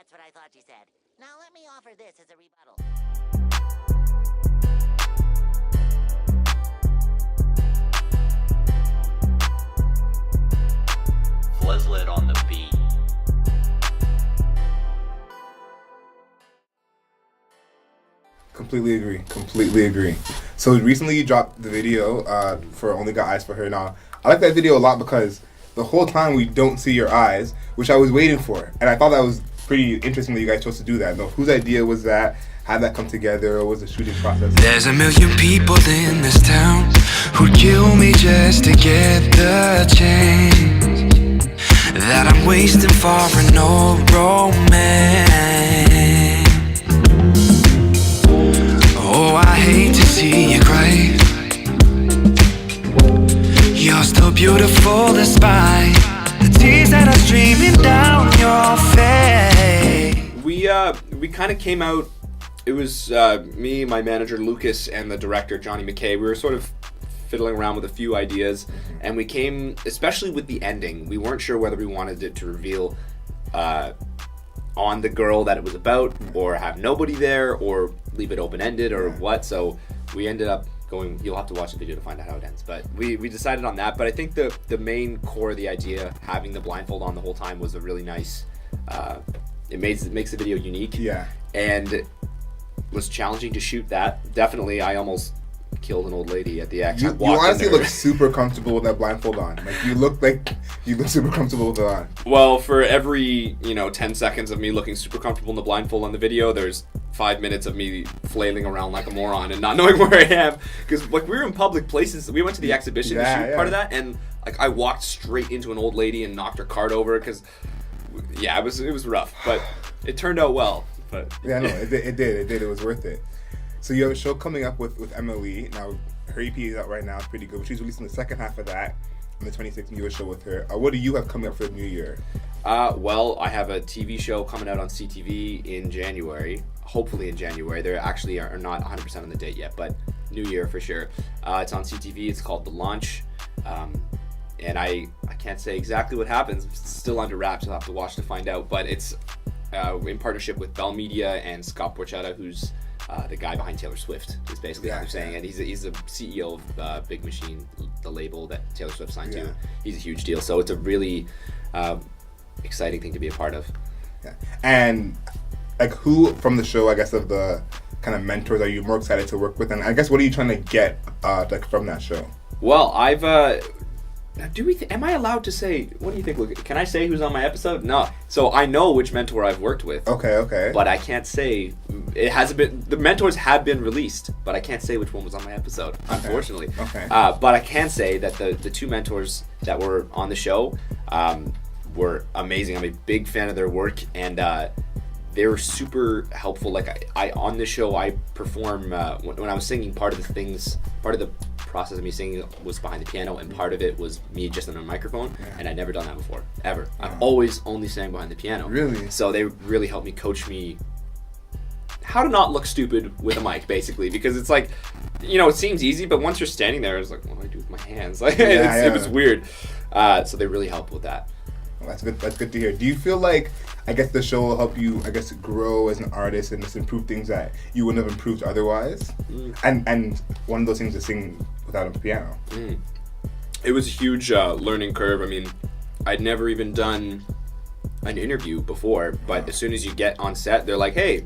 That's what I thought you said. Now let me offer this as a rebuttal. Fleslet on the beat. Completely agree. So recently you dropped the video for Only Got Eyes for Her. Now, I like that video a lot because the whole time we don't see your eyes, which I was waiting for. And I thought that was pretty interesting that you guys chose to do that. Now, whose idea was that? How'd that come together? Or was the shooting process? There's a million people in this town who'd kill me just to get the chance that I'm wasting for an old romance. Oh, I hate to see you cry. You're still beautiful despite the tears that are streaming down your face. We kind of came out. It was me, my manager Lucas, and the director Johnny McKay. We were sort of fiddling around with a few ideas, and we came, especially with the ending. We weren't sure whether we wanted it to reveal on the girl that it was about, or have nobody there, or leave it open-ended, or what. So we ended up going. You'll have to watch the video to find out how it ends. But we decided on that. But I think the main core of the idea, having the blindfold on the whole time, was a really nice. It makes the video unique. Yeah. And was challenging to shoot that. Definitely, I almost killed an old lady at the X. You honestly look super comfortable with that blindfold on. Like you look super comfortable with it on. Well, for every 10 seconds of me looking super comfortable in the blindfold on the video, there's 5 minutes of me flailing around like a moron and not knowing where I am. Because we were in public places. We went to the exhibition to shoot part of that, and I walked straight into an old lady and knocked her cart over. Because it was rough, but it turned out well. But yeah, no, it did. It was worth it. So you have a show coming up with Emily. Now, her EP is out right now. It's pretty good. But she's releasing the second half of that on the 26th, and you have a show with her. What do you have coming up for the new year? Well, I have a TV show coming out on CTV in January. Hopefully in January. They actually are not 100% on the date yet, but new year for sure. It's on CTV. It's called The Launch. And I can't say exactly what happens. It's still under wraps. You'll have to watch to find out. But it's in partnership with Bell Media and Scott Borchetta, who's the guy behind Taylor Swift, is basically what they're saying. And he's the CEO of Big Machine, the label that Taylor Swift signed to. He's a huge deal. So it's a really exciting thing to be a part of. Yeah. And who from the show, I guess, of the kind of mentors are you more excited to work with? And I guess what are you trying to get from that show? Well, I've am I allowed to say, what do you think, Luke? Can I say who's on my episode? No. So I know which mentor I've worked with. Okay. But I can't say, the mentors have been released, but I can't say which one was on my episode, unfortunately. Okay. But I can say that the two mentors that were on the show were amazing. I'm a big fan of their work, and they were super helpful. I on the show, I perform, when I was singing, part of the process of me singing was behind the piano, and part of it was me just on a microphone, and I'd never done that before, ever. I've always only sang behind the piano. Really? So they really helped me, coach me how to not look stupid with a mic, basically, because it's it seems easy, but once you're standing there, it's like, what do I do with my hands? It was weird. So they really helped with that. Well, that's good to hear. Do you feel like, I guess, the show will help you, I guess, grow as an artist and just improve things that you wouldn't have improved otherwise? And one of those things is singing without a piano. It was a huge learning curve. I mean, I'd never even done an interview before, but as soon as you get on set, they're like, hey,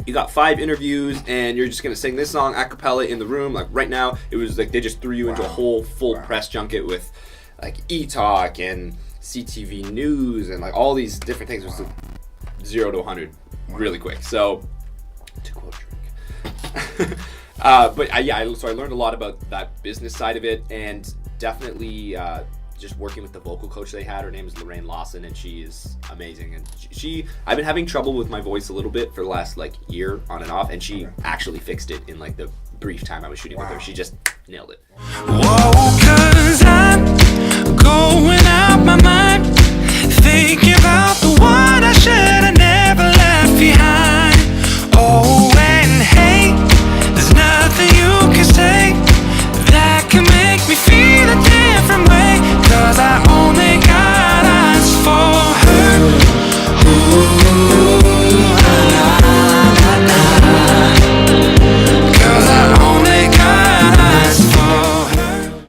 you got 5 interviews and you're just going to sing this song a cappella in the room. Like right now, it was like they just threw you into a whole full press junket with E-Talk and CTV News and all these different things. It was 0 to 100 really quick. So, to quote Drake. So I learned a lot about that business side of it, and definitely just working with the vocal coach they had. Her name is Lorraine Lawson, and she is amazing. And I've been having trouble with my voice a little bit for the last year on and off, and she actually fixed it in the brief time I was shooting with her. She just nailed it. Whoa, 'cause I'm going out my mind.